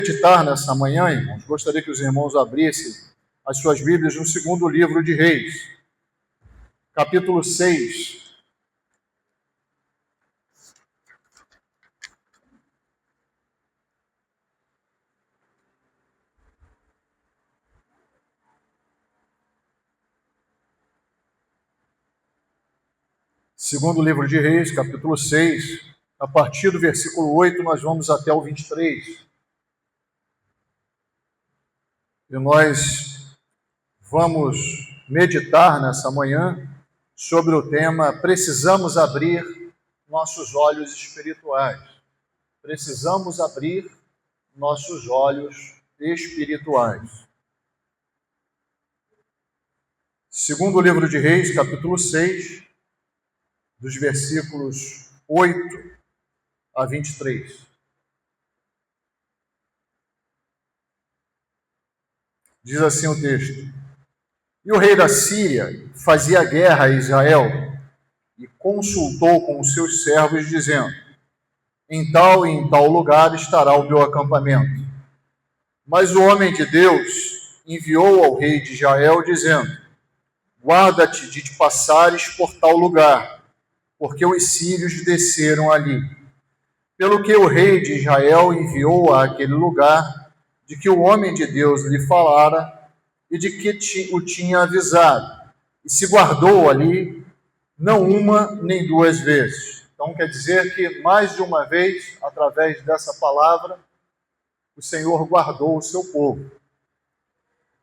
Meditar nessa manhã, irmãos, gostaria que os irmãos abrissem as suas Bíblias no segundo livro de Reis, capítulo 6. Segundo livro de Reis, capítulo 6, a partir do versículo 8, nós vamos até o 23. E nós vamos meditar nessa manhã sobre o tema Precisamos abrir nossos olhos espirituais. Precisamos abrir nossos olhos espirituais. Segundo livro de Reis, capítulo 6, dos versículos 8 a 23. Diz assim o texto: E o rei da Síria fazia guerra a Israel e consultou com os seus servos, dizendo: Em tal e em tal lugar estará o meu acampamento. Mas o homem de Deus enviou ao rei de Israel, dizendo: Guarda-te de te passares por tal lugar, porque os sírios desceram ali. Pelo que o rei de Israel enviou àquele lugar, de que o homem de Deus lhe falara e de que o tinha avisado, e se guardou ali, não uma nem duas vezes. Então quer dizer que mais de uma vez, através dessa palavra, o Senhor guardou o seu povo.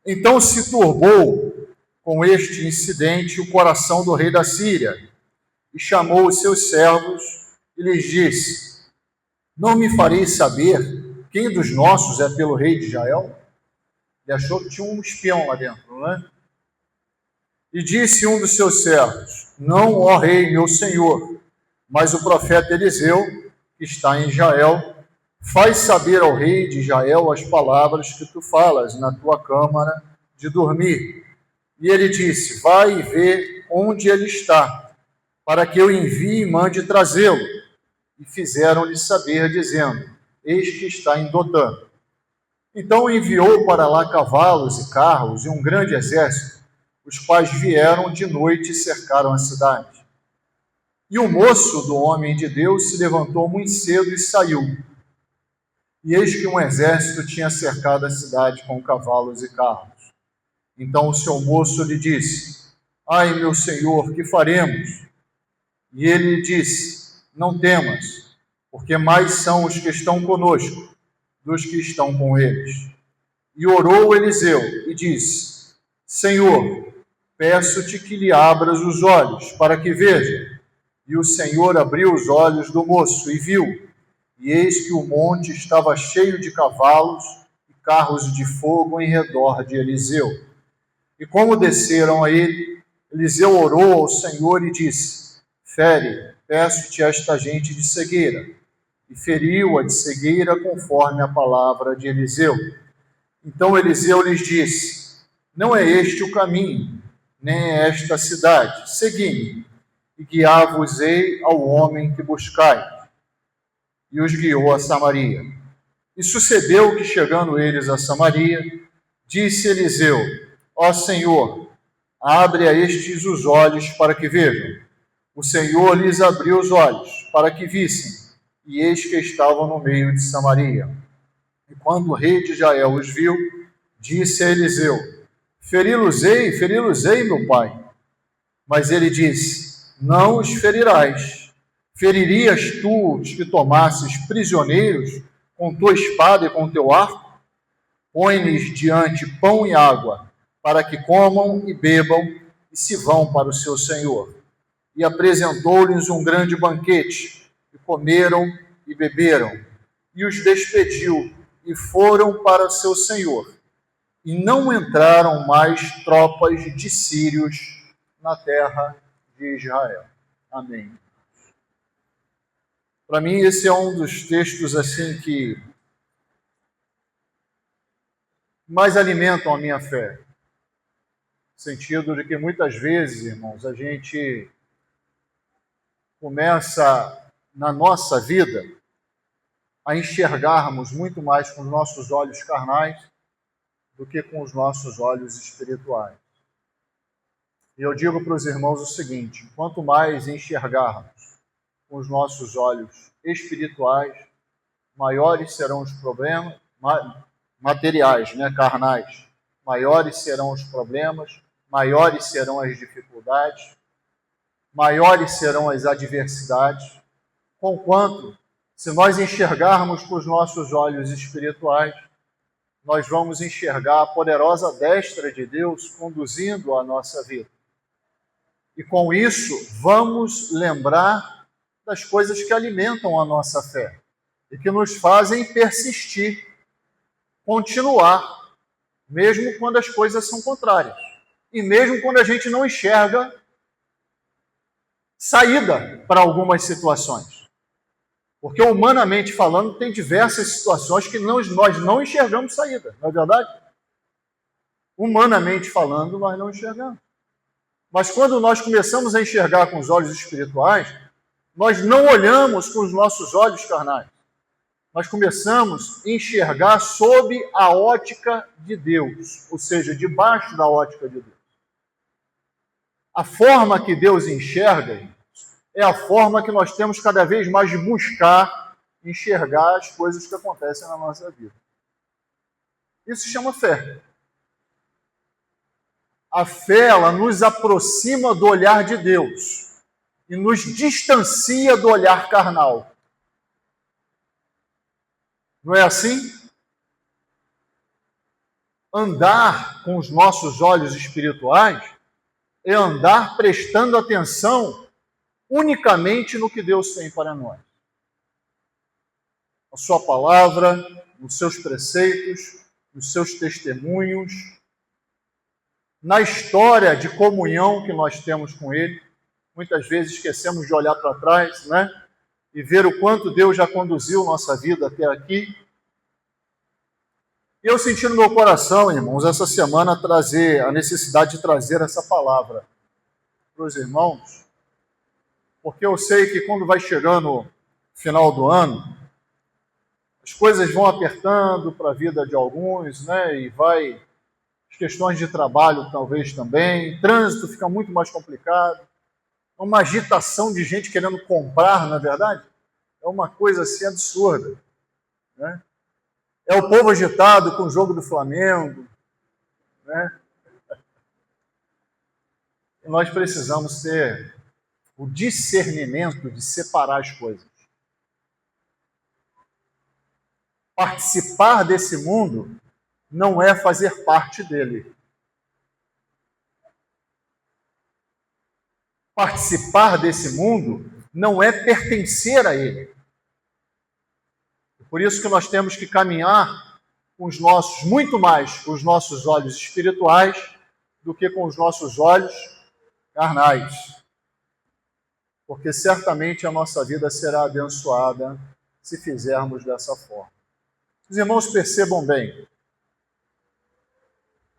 Então se turbou com este incidente o coração do rei da Síria, e chamou os seus servos e lhes disse: Não me fareis saber quem dos nossos é pelo rei de Israel? Ele achou que tinha um espião lá dentro, não é? E disse um dos seus servos: Não, ó rei, meu senhor, mas o profeta Eliseu, que está em Israel, faz saber ao rei de Israel as palavras que tu falas na tua câmara de dormir. E ele disse: Vai e vê onde ele está, para que eu envie e mande trazê-lo. E fizeram-lhe saber, dizendo: Eis que está em Dotã. Então enviou para lá cavalos e carros e um grande exército, os quais vieram de noite e cercaram a cidade. E o moço do homem de Deus se levantou muito cedo e saiu. E eis que um exército tinha cercado a cidade com cavalos e carros. Então o seu moço lhe disse: Ai, meu senhor, que faremos? E ele lhe disse: Não temas, porque mais são os que estão conosco dos que estão com eles. E orou Eliseu e disse: Senhor, peço-te que lhe abras os olhos, para que veja. E o Senhor abriu os olhos do moço e viu, e eis que o monte estava cheio de cavalos e carros de fogo em redor de Eliseu. E como desceram a ele, Eliseu orou ao Senhor e disse: Fere, peço-te esta gente de cegueira. E feriu-a de cegueira conforme a palavra de Eliseu. Então Eliseu lhes disse: Não é este o caminho, nem é esta a cidade. Segui-me, e guiar-vos-ei ao homem que buscais. E os guiou a Samaria. E sucedeu que, chegando eles a Samaria, disse Eliseu: Ó Senhor, abre a estes os olhos para que vejam. O Senhor lhes abriu os olhos para que vissem, e eis que estavam no meio de Samaria. E quando o rei de Israel os viu, disse a Eliseu: Feri-los-ei, meu pai. Mas ele disse: Não os ferirás. Feririas tu os que tomasses prisioneiros com tua espada e com teu arco? Põe-lhes diante pão e água, para que comam e bebam e se vão para o seu senhor. E apresentou-lhes um grande banquete, e comeram e beberam, e os despediu, e foram para o seu senhor. E não entraram mais tropas de sírios na terra de Israel. Amém. Para mim, esse é um dos textos assim que mais alimentam a minha fé. No sentido de que muitas vezes, irmãos, a gente começa na nossa vida a enxergarmos muito mais com os nossos olhos carnais do que com os nossos olhos espirituais. E eu digo para os irmãos o seguinte: quanto mais enxergarmos com os nossos olhos espirituais, maiores serão os problemas materiais, carnais. Maiores serão os problemas, maiores serão as dificuldades, maiores serão as adversidades, conquanto, se nós enxergarmos com os nossos olhos espirituais, nós vamos enxergar a poderosa destra de Deus conduzindo a nossa vida. E com isso, vamos lembrar das coisas que alimentam a nossa fé e que nos fazem persistir, continuar, mesmo quando as coisas são contrárias. E mesmo quando a gente não enxerga saída para algumas situações. Porque, humanamente falando, tem diversas situações que nós não enxergamos saída, não é verdade? Humanamente falando, nós não enxergamos. Mas quando nós começamos a enxergar com os olhos espirituais, nós não olhamos com os nossos olhos carnais. Nós começamos a enxergar sob a ótica de Deus, ou seja, debaixo da ótica de Deus. A forma que Deus enxerga é a forma que nós temos cada vez mais de buscar enxergar as coisas que acontecem na nossa vida. Isso se chama fé. A fé, ela nos aproxima do olhar de Deus e nos distancia do olhar carnal. Não é assim? Andar com os nossos olhos espirituais é andar prestando atenção unicamente no que Deus tem para nós. Na sua palavra, nos seus preceitos, nos seus testemunhos, na história de comunhão que nós temos com Ele. Muitas vezes esquecemos de olhar para trás, e ver o quanto Deus já conduziu nossa vida até aqui. E eu senti no meu coração, irmãos, essa semana a necessidade de trazer essa palavra para os irmãos, porque eu sei que quando vai chegando o final do ano, as coisas vão apertando para a vida de alguns, e as questões de trabalho talvez também, trânsito fica muito mais complicado, uma agitação de gente querendo comprar, na verdade, é uma coisa assim absurda, É o povo agitado com o jogo do Flamengo, E nós precisamos ter o discernimento de separar as coisas. Participar desse mundo não é fazer parte dele. Participar desse mundo não é pertencer a ele. Por isso que nós temos que caminhar muito mais com os nossos olhos espirituais do que com os nossos olhos carnais. Porque certamente a nossa vida será abençoada se fizermos dessa forma. Os irmãos percebam bem,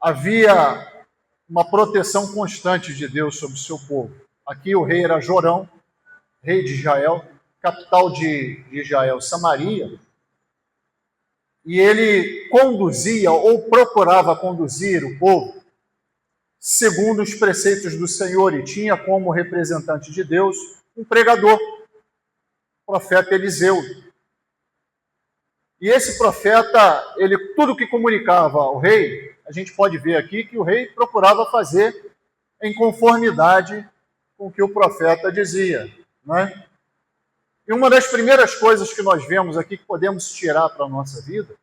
havia uma proteção constante de Deus sobre o seu povo. Aqui o rei era Jorão, rei de Israel, capital de Israel, Samaria, e ele conduzia ou procurava conduzir o povo segundo os preceitos do Senhor, e tinha como representante de Deus um pregador, o profeta Eliseu. E esse profeta, tudo que comunicava ao rei, a gente pode ver aqui que o rei procurava fazer em conformidade com o que o profeta dizia, E uma das primeiras coisas que nós vemos aqui, que podemos tirar para a nossa vida,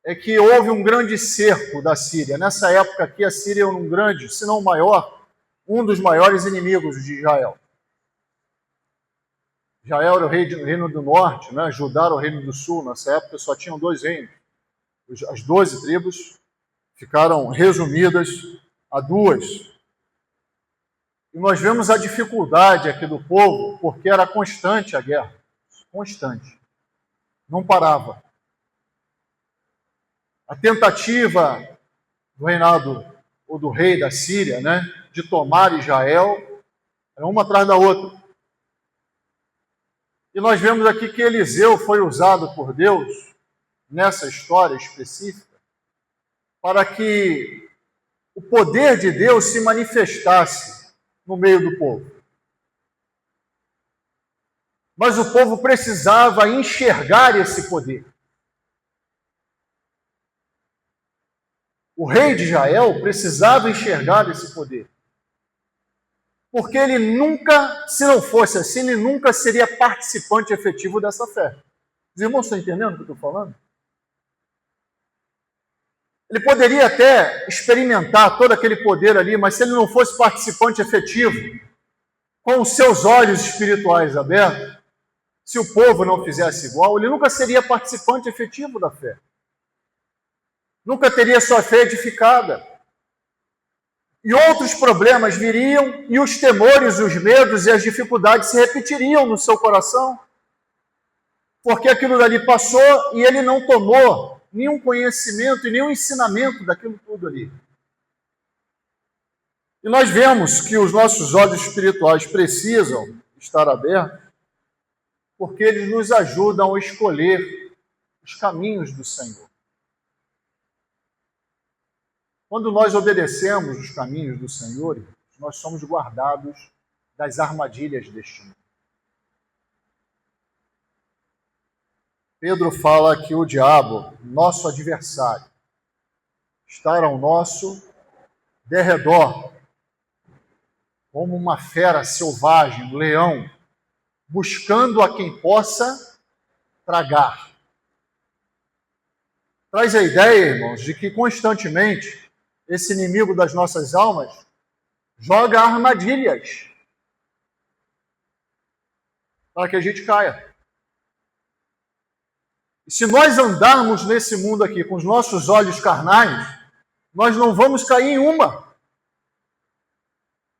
é que houve um grande cerco da Síria. Nessa época aqui, a Síria era um grande, se não o maior, um dos maiores inimigos de Israel. Israel era o reino do norte, Judá era o reino do sul. Nessa época só tinham 2 reinos. As 12 tribos ficaram resumidas a 2. E nós vemos a dificuldade aqui do povo, porque era constante a guerra. Constante. Não parava. A tentativa do reinado, ou do rei da Síria, de tomar Israel, era uma atrás da outra. E nós vemos aqui que Eliseu foi usado por Deus, nessa história específica, para que o poder de Deus se manifestasse no meio do povo. Mas o povo precisava enxergar esse poder. O rei de Israel precisava enxergar esse poder. Porque ele nunca, se não fosse assim, ele nunca seria participante efetivo dessa fé. Os irmãos estão entendendo o que eu estou falando? Ele poderia até experimentar todo aquele poder ali, mas se ele não fosse participante efetivo, com os seus olhos espirituais abertos, se o povo não fizesse igual, ele nunca seria participante efetivo da fé. Nunca teria sua fé edificada. E outros problemas viriam, e os temores, os medos e as dificuldades se repetiriam no seu coração. Porque aquilo dali passou e ele não tomou nenhum conhecimento e nenhum ensinamento daquilo tudo ali. E nós vemos que os nossos olhos espirituais precisam estar abertos, porque eles nos ajudam a escolher os caminhos do Senhor. Quando nós obedecemos os caminhos do Senhor, nós somos guardados das armadilhas deste mundo. Pedro fala que o diabo, nosso adversário, está ao nosso derredor, como uma fera selvagem, um leão, buscando a quem possa tragar. Traz a ideia, irmãos, de que constantemente esse inimigo das nossas almas joga armadilhas para que a gente caia. E se nós andarmos nesse mundo aqui com os nossos olhos carnais, nós não vamos cair em uma.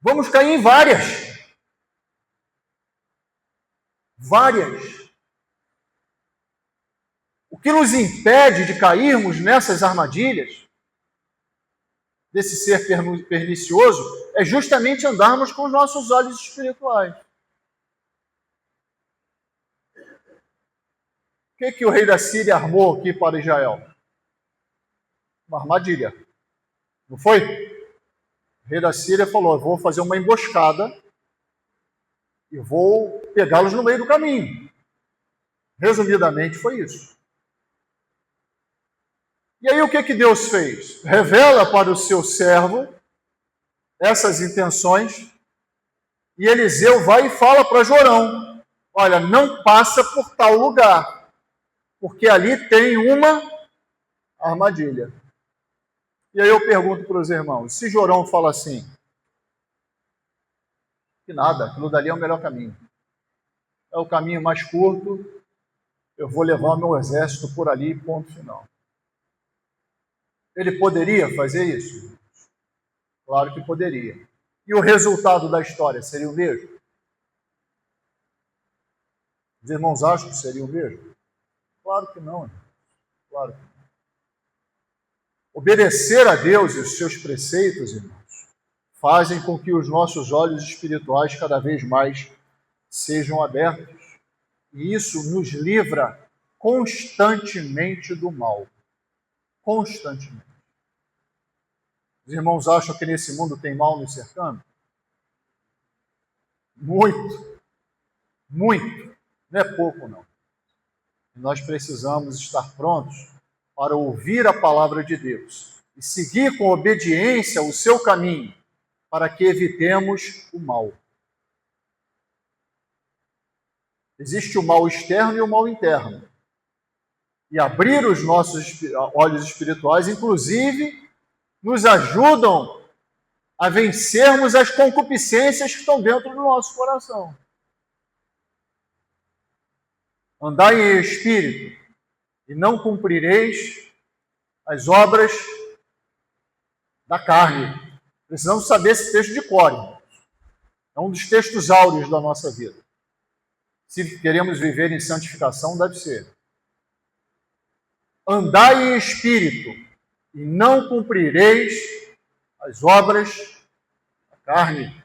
Vamos cair em várias. Várias. O que nos impede de cairmos nessas armadilhas, desse ser pernicioso, é justamente andarmos com os nossos olhos espirituais. O que o rei da Síria armou aqui para Israel? Uma armadilha. Não foi? O rei da Síria falou, eu vou fazer uma emboscada e vou pegá-los no meio do caminho. Resumidamente, foi isso. E aí o que Deus fez? Revela para o seu servo essas intenções e Eliseu vai e fala para Jorão, olha, não passa por tal lugar, porque ali tem uma armadilha. E aí eu pergunto para os irmãos, se Jorão fala assim, que nada, aquilo dali é o melhor caminho. É o caminho mais curto, eu vou levar meu exército por ali, ponto final. Ele poderia fazer isso? Claro que poderia. E o resultado da história seria o mesmo? Os irmãos acham que seria o mesmo? Claro que não. Claro que não. Obedecer a Deus e os seus preceitos, irmãos, fazem com que os nossos olhos espirituais cada vez mais sejam abertos. E isso nos livra constantemente do mal. Constantemente. Os irmãos acham que nesse mundo tem mal nos cercando? Muito. Muito. Não é pouco, não. E nós precisamos estar prontos para ouvir a palavra de Deus e seguir com obediência o seu caminho, para que evitemos o mal. Existe o mal externo e o mal interno. E abrir os nossos olhos espirituais, inclusive, nos ajudam a vencermos as concupiscências que estão dentro do nosso coração. Andai em espírito, e não cumprireis as obras da carne. Precisamos saber esse texto de cor. É um dos textos áureos da nossa vida. Se queremos viver em santificação, deve ser. Andai em espírito, e não cumprireis as obras da carne.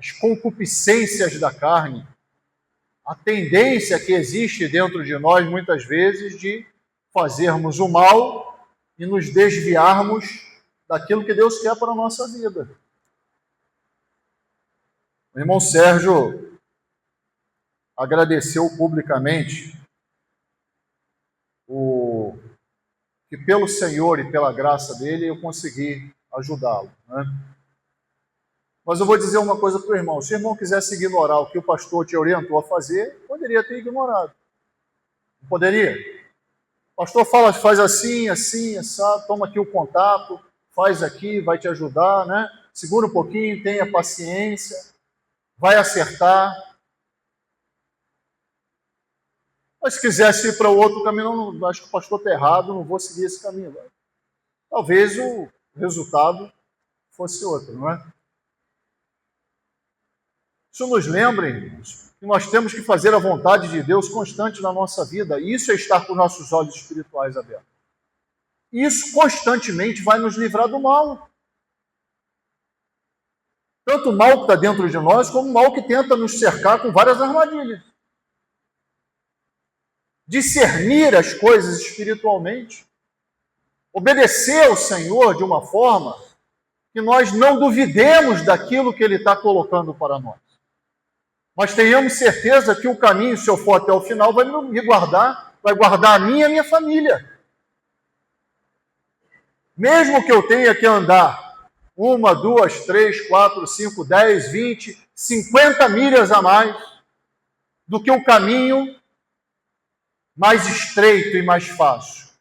as concupiscências da carne, a tendência que existe dentro de nós, muitas vezes, de fazermos o mal e nos desviarmos daquilo que Deus quer para a nossa vida. O irmão Sérgio agradeceu publicamente que pelo Senhor e pela graça dele eu consegui ajudá-lo, né? Mas eu vou dizer uma coisa para o irmão. Se o irmão quisesse ignorar o que o pastor te orientou a fazer, poderia ter ignorado. Não poderia? O pastor faz assim, assim, assado, toma aqui o contato, faz aqui, vai te ajudar, né? Segura um pouquinho, tenha paciência, vai acertar. Mas se quisesse ir para o outro caminho, não, acho que o pastor está errado, não vou seguir esse caminho. Talvez o resultado fosse outro, não é? Isso nos lembra, irmãos, que nós temos que fazer a vontade de Deus constante na nossa vida. E isso é estar com nossos olhos espirituais abertos. Isso constantemente vai nos livrar do mal. Tanto o mal que está dentro de nós, como o mal que tenta nos cercar com várias armadilhas. Discernir as coisas espiritualmente. Obedecer ao Senhor de uma forma que nós não duvidemos daquilo que Ele está colocando para nós. Mas tenhamos certeza que o caminho, se eu for até o final, vai me guardar, vai guardar a mim e a minha família. Mesmo que eu tenha que andar 1, 2, 3, 4, 5, 10, 20, 50 milhas a mais do que o caminho mais estreito e mais fácil.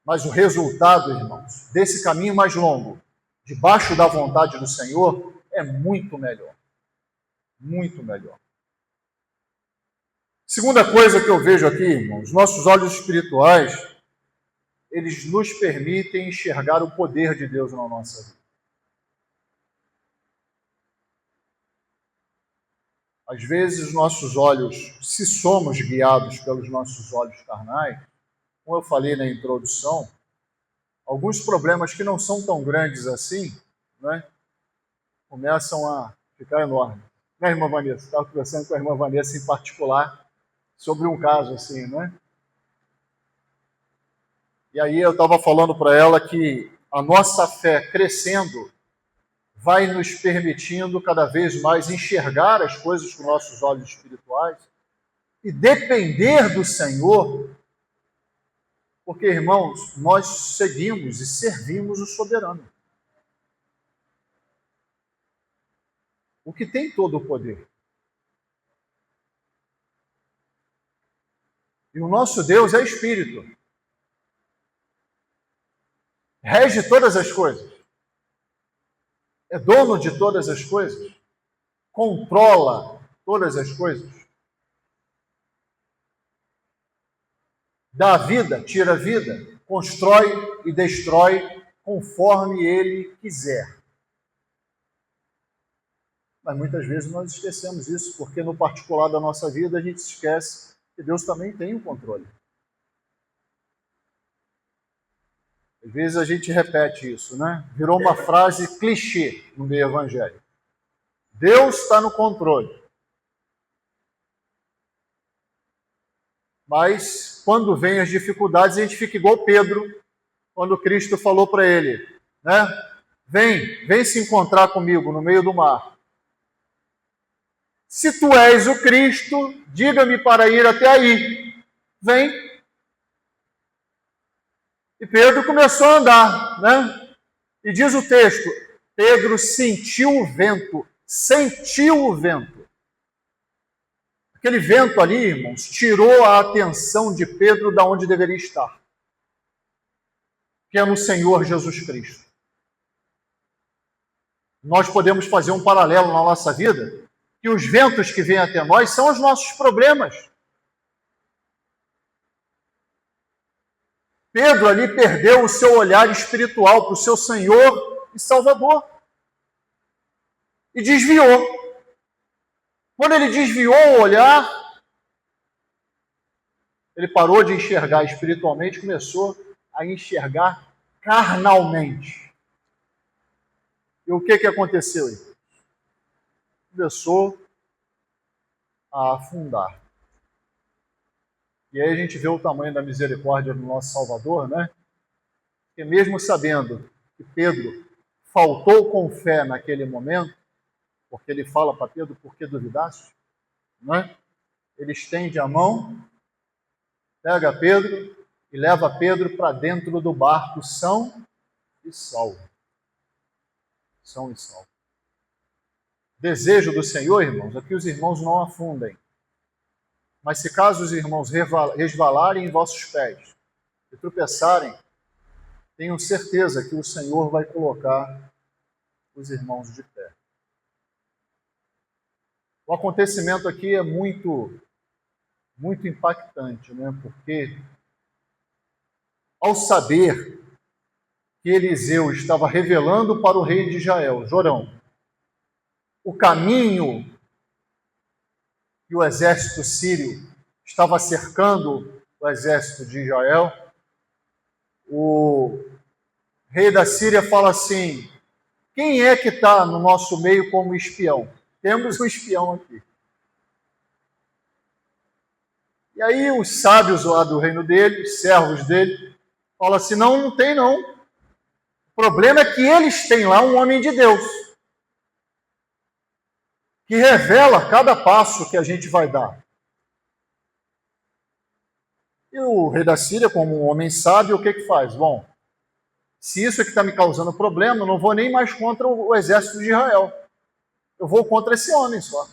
Mas o resultado, irmãos, desse caminho mais longo, debaixo da vontade do Senhor, é muito melhor. Muito melhor. Segunda coisa que eu vejo aqui, irmãos, nossos olhos espirituais, eles nos permitem enxergar o poder de Deus na nossa vida. Às vezes, nossos olhos, se somos guiados pelos nossos olhos carnais, como eu falei na introdução, alguns problemas que não são tão grandes assim, né, começam a ficar enormes. Né, irmã Vanessa? Estava conversando com a irmã Vanessa em particular sobre um caso assim, né? E aí eu estava falando para ela que a nossa fé crescendo vai nos permitindo cada vez mais enxergar as coisas com nossos olhos espirituais e depender do Senhor, porque, irmãos, nós seguimos e servimos o soberano, o que tem todo o poder. E o nosso Deus é Espírito. Rege todas as coisas. É dono de todas as coisas. Controla todas as coisas. Dá vida, tira vida. Constrói e destrói conforme Ele quiser. Mas muitas vezes nós esquecemos isso, porque no particular da nossa vida a gente esquece que Deus também tem o controle. Às vezes a gente repete isso, né? Virou uma frase clichê no meio evangélico. Deus está no controle. Mas quando vem as dificuldades, a gente fica igual Pedro, quando Cristo falou para ele, né? Vem se encontrar comigo no meio do mar. Se tu és o Cristo, diga-me para ir até aí. Vem. E Pedro começou a andar, né? E diz o texto, Pedro sentiu o vento. Aquele vento ali, irmãos, tirou a atenção de Pedro da onde deveria estar, que é no Senhor Jesus Cristo. Nós podemos fazer um paralelo na nossa vida, que os ventos que vêm até nós são os nossos problemas. Pedro ali perdeu o seu olhar espiritual para o seu Senhor e Salvador. E desviou. Quando ele desviou o olhar, ele parou de enxergar espiritualmente e começou a enxergar carnalmente. E o que aconteceu? começou a afundar. E aí a gente vê o tamanho da misericórdia do nosso Salvador, né? Porque mesmo sabendo que Pedro faltou com fé naquele momento, porque ele fala para Pedro, por que duvidaste? Não é? Ele estende a mão, pega Pedro e leva Pedro para dentro do barco são e salvo. São e salvo. Desejo do Senhor, irmãos, é que os irmãos não afundem. Mas se caso os irmãos resvalarem em vossos pés e tropeçarem, tenham certeza que o Senhor vai colocar os irmãos de pé. O acontecimento aqui é muito impactante, né? Porque ao saber que Eliseu estava revelando para o rei de Israel, Jorão, o caminho que o exército sírio estava cercando o exército de Israel, o rei da Síria fala assim: quem é que está no nosso meio como espião? Temos um espião aqui. E aí os sábios lá do reino dele, os servos dele, falam assim: não tem não. O problema é que eles têm lá um homem de Deus, que revela cada passo que a gente vai dar. E o rei da Síria, como um homem sábio, o que faz? Bom, se isso é que está me causando problema, eu não vou nem mais contra o exército de Israel. Eu vou contra esse homem só.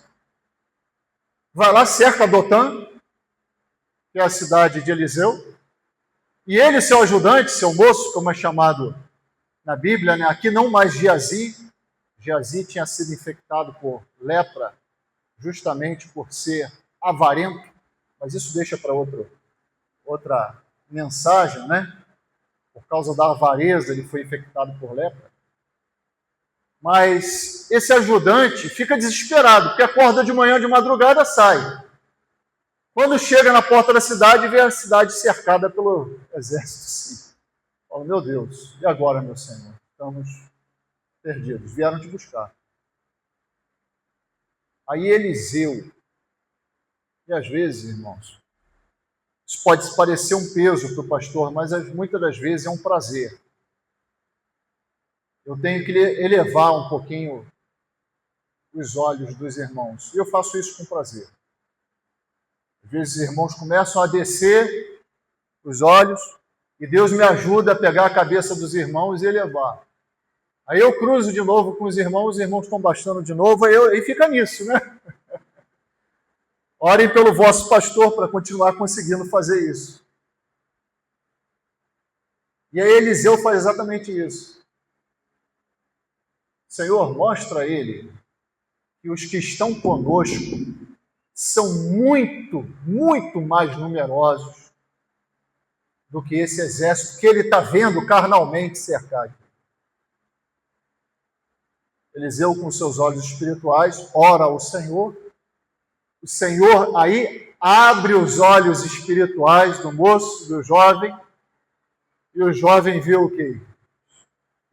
Vai lá, cerca Dotã, que é a cidade de Eliseu, e ele, seu ajudante, seu moço, como é chamado na Bíblia, né? Aqui não mais Geazi. Geazi tinha sido infectado por lepra, justamente por ser avarento, mas isso deixa para outra mensagem, né? Por causa da avareza, ele foi infectado por lepra. Mas esse ajudante fica desesperado, porque acorda de manhã, de madrugada, sai. Quando chega na porta da cidade, vê a cidade cercada pelo exército. Sim. Fala: meu Deus, e agora, meu Senhor? Estamos perdidos, vieram te buscar. Aí Eliseu, e às vezes, irmãos, isso pode parecer um peso para o pastor, mas muitas das vezes é um prazer. Eu tenho que elevar um pouquinho os olhos dos irmãos, e eu faço isso com prazer. Às vezes os irmãos começam a descer os olhos, e Deus me ajuda a pegar a cabeça dos irmãos e elevar. Aí eu cruzo de novo com os irmãos estão baixando de novo, aí fica nisso, né? Orem pelo vosso pastor para continuar conseguindo fazer isso. E aí Eliseu faz exatamente isso. Senhor, mostra a ele que os que estão conosco são muito, muito mais numerosos do que esse exército que ele está vendo carnalmente cercado. Eliseu, com seus olhos espirituais, ora ao Senhor. O Senhor aí abre os olhos espirituais do moço, do jovem, e o jovem vê o quê?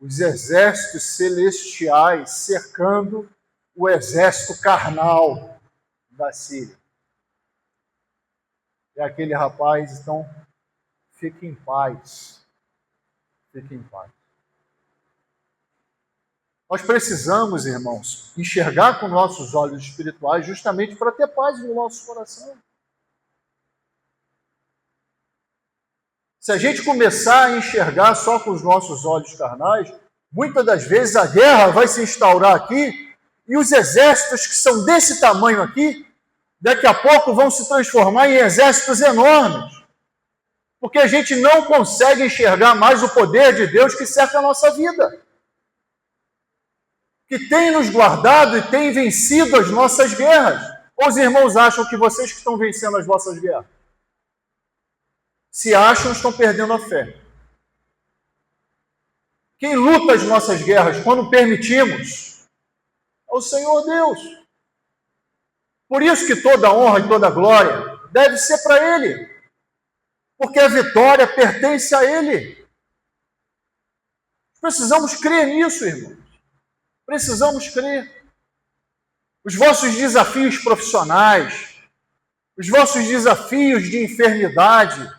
Os exércitos celestiais cercando o exército carnal da Síria. E aquele rapaz, então, fique em paz. Fique em paz. Nós precisamos, irmãos, enxergar com nossos olhos espirituais justamente para ter paz no nosso coração. Se a gente começar a enxergar só com os nossos olhos carnais, muitas das vezes a guerra vai se instaurar aqui e os exércitos que são desse tamanho aqui, daqui a pouco vão se transformar em exércitos enormes. Porque a gente não consegue enxergar mais o poder de Deus que cerca a nossa vida, que tem nos guardado e tem vencido as nossas guerras. Ou os irmãos acham que vocês que estão vencendo as vossas guerras? Se acham, estão perdendo a fé. Quem luta as nossas guerras quando permitimos é o Senhor Deus. Por isso que toda honra e toda glória deve ser para Ele. Porque a vitória pertence a Ele. Precisamos crer nisso, irmãos. Precisamos crer. os vossos desafios profissionais, os vossos desafios de enfermidade,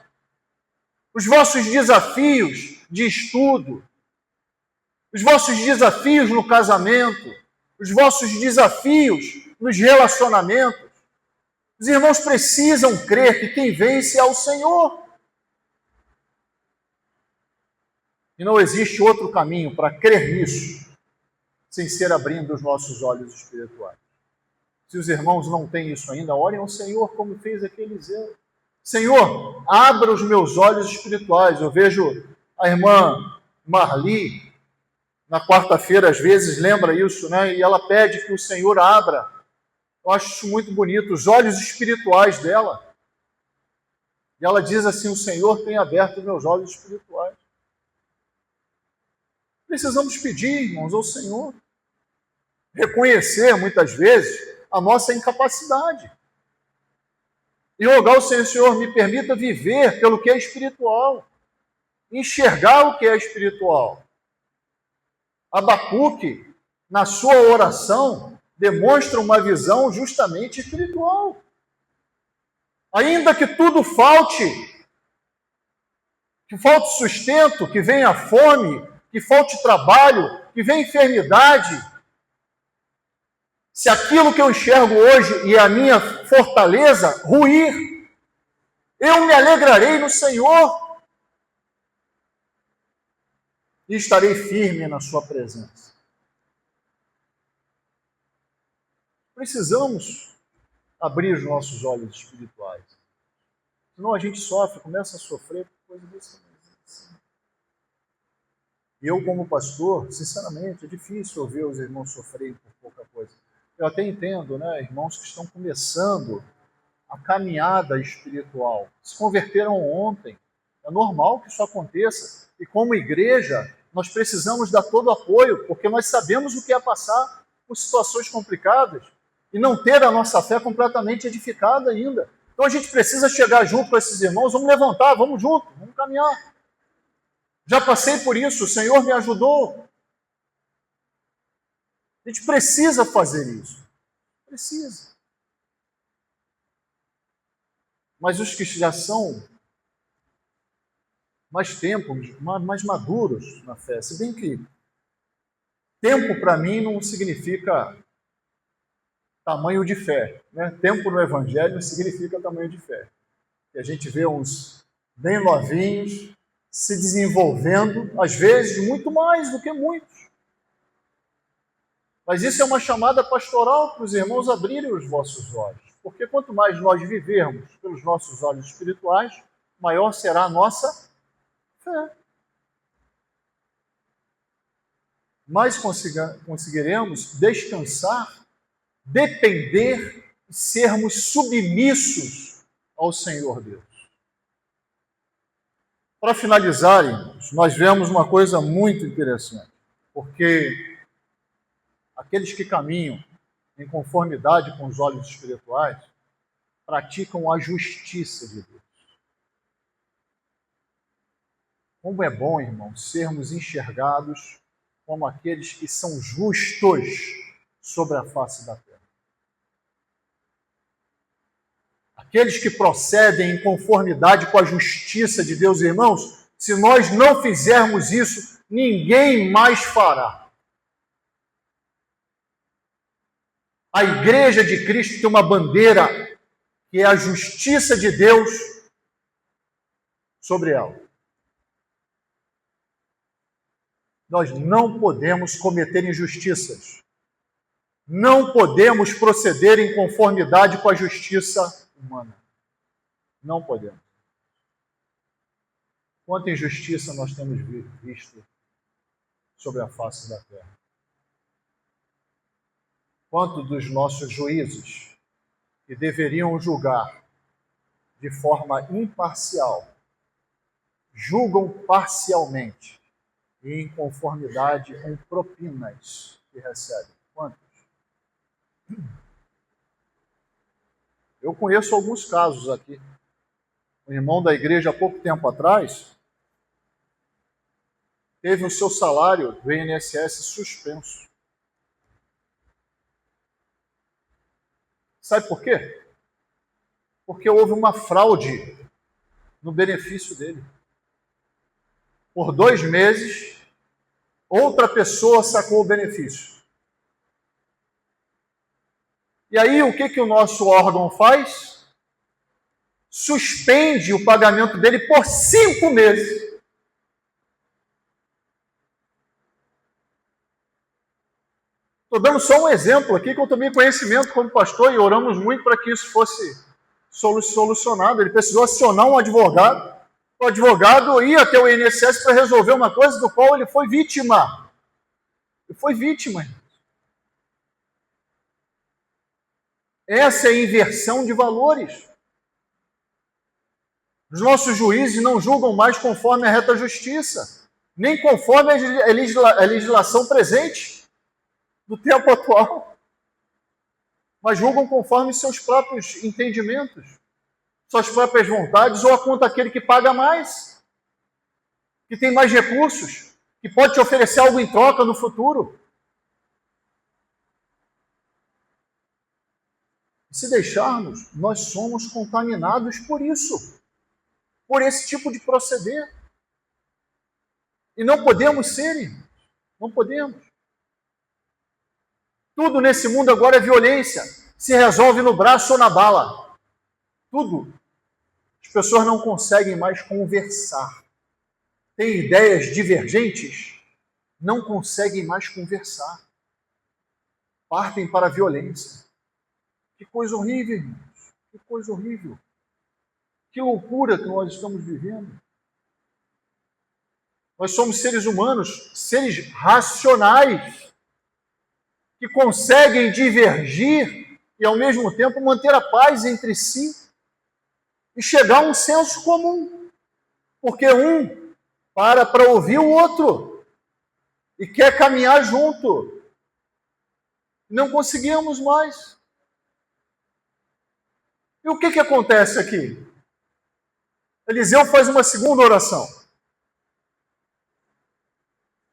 os vossos desafios de estudo, os vossos desafios no casamento, os vossos desafios nos relacionamentos. Os irmãos precisam crer que quem vence é o Senhor. E não existe outro caminho para crer nisso, sem ser abrindo os nossos olhos espirituais. Se os irmãos não têm isso ainda, orem ao Senhor como fez aquele Eliseu. Senhor, abra os meus olhos espirituais. Eu vejo a irmã Marli, na quarta-feira, às vezes, lembra isso, né? E ela pede que o Senhor abra. Eu acho isso muito bonito, os olhos espirituais dela. E ela diz assim, o Senhor tem aberto meus olhos espirituais. Precisamos pedir, irmãos, ao Senhor. Reconhecer, muitas vezes, a nossa incapacidade. E rogar ao Senhor, Senhor, me permita viver pelo que é espiritual. Enxergar o que é espiritual. Abacuque, na sua oração, demonstra uma visão justamente espiritual. Ainda que tudo falte, que falte sustento, que venha fome, que falte trabalho, que venha enfermidade, se aquilo que eu enxergo hoje e a minha fortaleza ruir, eu me alegrarei no Senhor e estarei firme na sua presença. Precisamos abrir os nossos olhos espirituais. Senão a gente sofre, começa a sofrer por coisa desse. Eu, como pastor, sinceramente, é difícil ouvir os irmãos sofrerem por pouca coisa. Eu até entendo, né, irmãos que estão começando a caminhada espiritual, se converteram ontem. É normal que isso aconteça. E como igreja, nós precisamos dar todo o apoio, porque nós sabemos o que é passar por situações complicadas e não ter a nossa fé completamente edificada ainda. Então a gente precisa chegar junto com esses irmãos, vamos levantar, vamos junto, vamos caminhar. Já passei por isso, o Senhor me ajudou. A gente precisa fazer isso. Precisa. Mas os que já são mais mais maduros na fé, se bem que tempo para mim não significa tamanho de fé. Né? Tempo no Evangelho não significa tamanho de fé. E a gente vê uns bem novinhos se desenvolvendo, às vezes, muito mais do que muitos. Mas isso é uma chamada pastoral para os irmãos abrirem os vossos olhos. Porque quanto mais nós vivermos pelos nossos olhos espirituais, maior será a nossa fé. Mais conseguiremos descansar, depender e sermos submissos ao Senhor Deus. Para finalizar, nós vemos uma coisa muito interessante, porque aqueles que caminham em conformidade com os olhos espirituais praticam a justiça de Deus. Como é bom, irmão, sermos enxergados como aqueles que são justos sobre a face da terra. Aqueles que procedem em conformidade com a justiça de Deus, irmãos, se nós não fizermos isso, ninguém mais fará. A Igreja de Cristo tem uma bandeira que é a justiça de Deus sobre ela. Nós não podemos cometer injustiças. Não podemos proceder em conformidade com a justiça humana. Não podemos. Quanta injustiça nós temos visto sobre a face da terra. Quanto dos nossos juízes que deveriam julgar de forma imparcial, julgam parcialmente e em conformidade com propinas que recebem. Quantos? Eu conheço alguns casos aqui. Um irmão da igreja, há pouco tempo atrás, teve o seu salário do INSS suspenso. Sabe por quê? Porque houve uma fraude no benefício dele. Por 2 meses, outra pessoa sacou o benefício. E aí, o que o nosso órgão faz? Suspende o pagamento dele por 5 meses. Estou dando só um exemplo aqui, que eu tomei conhecimento como pastor e oramos muito para que isso fosse solucionado. Ele precisou acionar um advogado. O advogado ia até o INSS para resolver uma coisa do qual ele foi vítima. Ele foi vítima. Essa é a inversão de valores. Os nossos juízes não julgam mais conforme a reta justiça, nem conforme a legislação presente do tempo atual, mas julgam conforme seus próprios entendimentos, suas próprias vontades, ou a conta daquele que paga mais, que tem mais recursos, que pode te oferecer algo em troca no futuro. Se deixarmos, nós somos contaminados por isso, por esse tipo de proceder. E não podemos ser, não podemos. Tudo nesse mundo agora é violência. Se resolve no braço ou na bala. Tudo. As pessoas não conseguem mais conversar. Têm ideias divergentes, não conseguem mais conversar. Partem para a violência. Que coisa horrível, irmãos. Que coisa horrível. Que loucura que nós estamos vivendo. Nós somos seres humanos, seres racionais, que conseguem divergir e, ao mesmo tempo, manter a paz entre si e chegar a um senso comum. Porque um para ouvir o outro e quer caminhar junto. Não conseguimos mais. E o que acontece aqui? Eliseu faz uma segunda oração.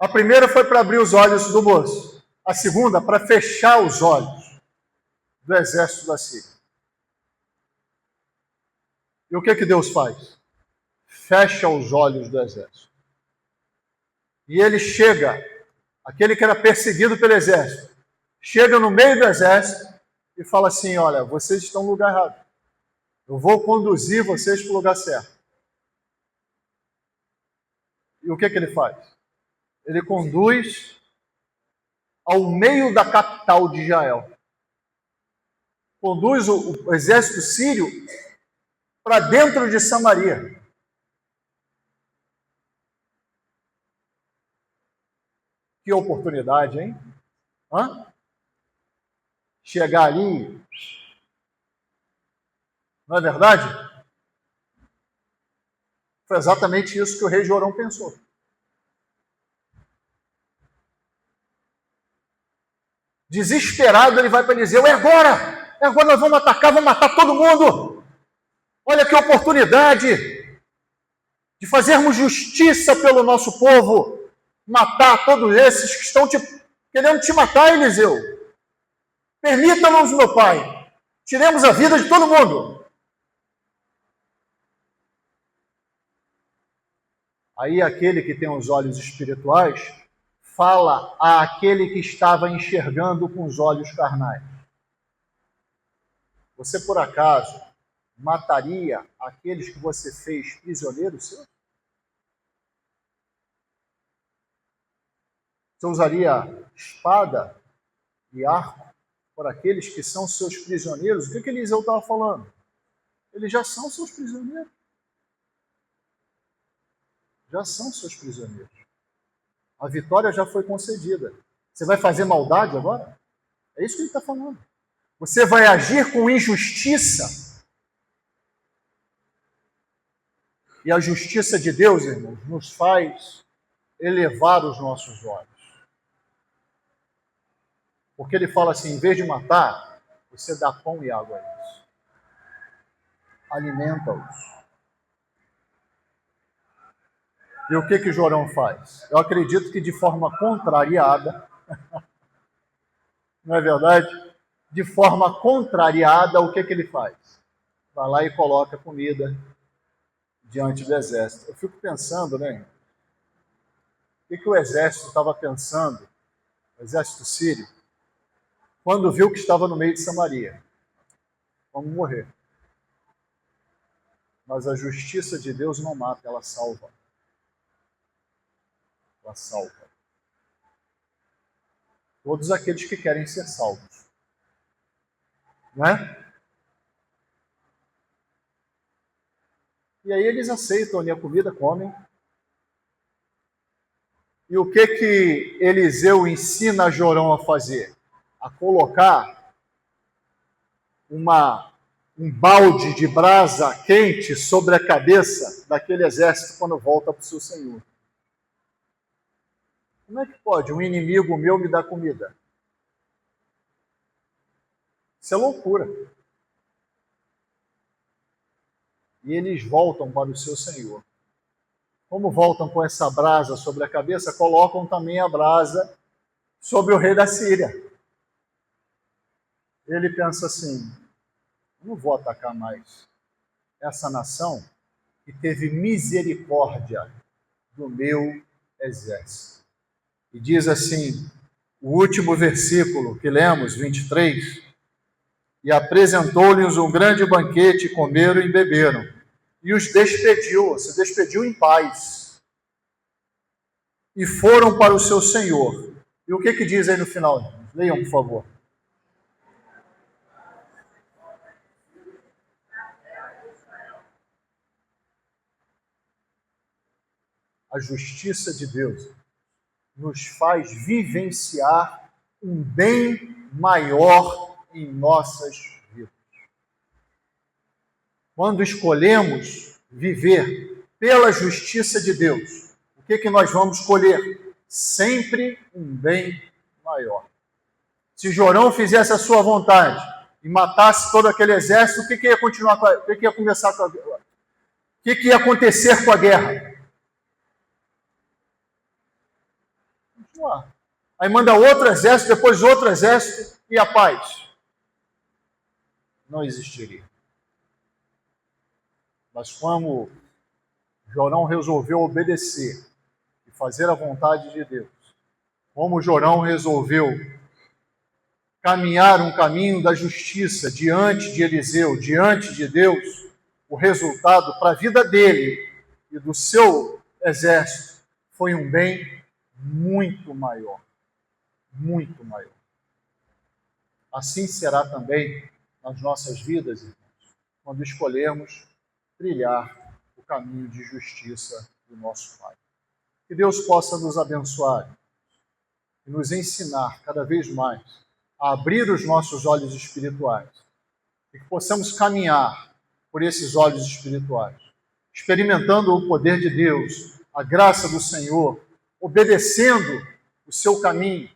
A primeira foi para abrir os olhos do moço. A segunda, para fechar os olhos do exército da Síria. E o que Deus faz? Fecha os olhos do exército. E ele chega, aquele que era perseguido pelo exército, chega no meio do exército e fala assim: olha, vocês estão no lugar errado. Eu vou conduzir vocês para o lugar certo. E o que ele faz? Ele conduz ao meio da capital de Israel. Conduz o exército sírio para dentro de Samaria. Que oportunidade, hein? Chegar ali. Não é verdade? Foi exatamente isso que o rei Jorão pensou. Desesperado, ele vai para Eliseu: é agora nós vamos atacar, vamos matar todo mundo. Olha que oportunidade de fazermos justiça pelo nosso povo, matar todos esses que estão querendo te matar, Eliseu. Permita-nos, meu pai, tiremos a vida de todo mundo. Aí aquele que tem os olhos espirituais fala àquele que estava enxergando com os olhos carnais: você por acaso mataria aqueles que você fez prisioneiros seus? Você usaria espada e arco por aqueles que são seus prisioneiros? O que Eliseu estava falando? Eles já são seus prisioneiros. Já são seus prisioneiros. A vitória já foi concedida. Você vai fazer maldade agora? É isso que ele está falando. Você vai agir com injustiça. E a justiça de Deus, irmãos, nos faz elevar os nossos olhos. Porque ele fala assim: em vez de matar, você dá pão e água a eles. Alimenta-os. E o que Jorão faz? Eu acredito que de forma contrariada, não é verdade? de forma contrariada, o que ele faz? Vai lá e coloca comida diante do exército. Eu fico pensando, né? O que o exército estava pensando, o exército sírio, quando viu que estava no meio de Samaria? Vamos morrer. Mas a justiça de Deus não mata, ela salva. Ela salva. Todos aqueles que querem ser salvos. Não é? E aí eles aceitam ali a comida, comem. E o que Eliseu ensina a Jorão a fazer? A colocar um balde de brasa quente sobre a cabeça daquele exército quando volta para o seu senhor. Como é que pode um inimigo meu me dar comida? Isso é loucura. E eles voltam para o seu senhor. Como voltam com essa brasa sobre a cabeça, colocam também a brasa sobre o rei da Síria. Ele pensa assim: não vou atacar mais essa nação que teve misericórdia do meu exército. E diz assim, o último versículo que lemos, 23, e apresentou-lhes um grande banquete, comeram e beberam, e os despediu, se despediu em paz, e foram para o seu senhor. E o que diz aí no final? Leiam, por favor. A justiça de Deus nos faz vivenciar um bem maior em nossas vidas. Quando escolhemos viver pela justiça de Deus, o que nós vamos colher? Sempre um bem maior. Se Jorão fizesse a sua vontade e matasse todo aquele exército, o que ia continuar? O que ia começar com a guerra? O que ia acontecer com a guerra? Continuar. Aí manda outro exército, depois outro exército, e a paz não existiria. Mas como Jorão resolveu obedecer e fazer a vontade de Deus, como Jorão resolveu caminhar um caminho da justiça diante de Eliseu, diante de Deus, o resultado para a vida dele e do seu exército foi um bem muito maior. Muito maior. Assim será também nas nossas vidas, irmãos, quando escolhermos trilhar o caminho de justiça do nosso Pai. Que Deus possa nos abençoar e nos ensinar cada vez mais a abrir os nossos olhos espirituais e que possamos caminhar por esses olhos espirituais, experimentando o poder de Deus, a graça do Senhor, obedecendo o seu caminho,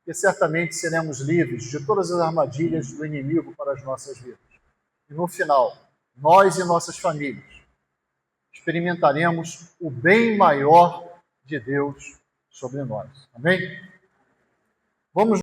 que certamente seremos livres de todas as armadilhas do inimigo para as nossas vidas. E no final, nós e nossas famílias experimentaremos o bem maior de Deus sobre nós. Amém? Vamos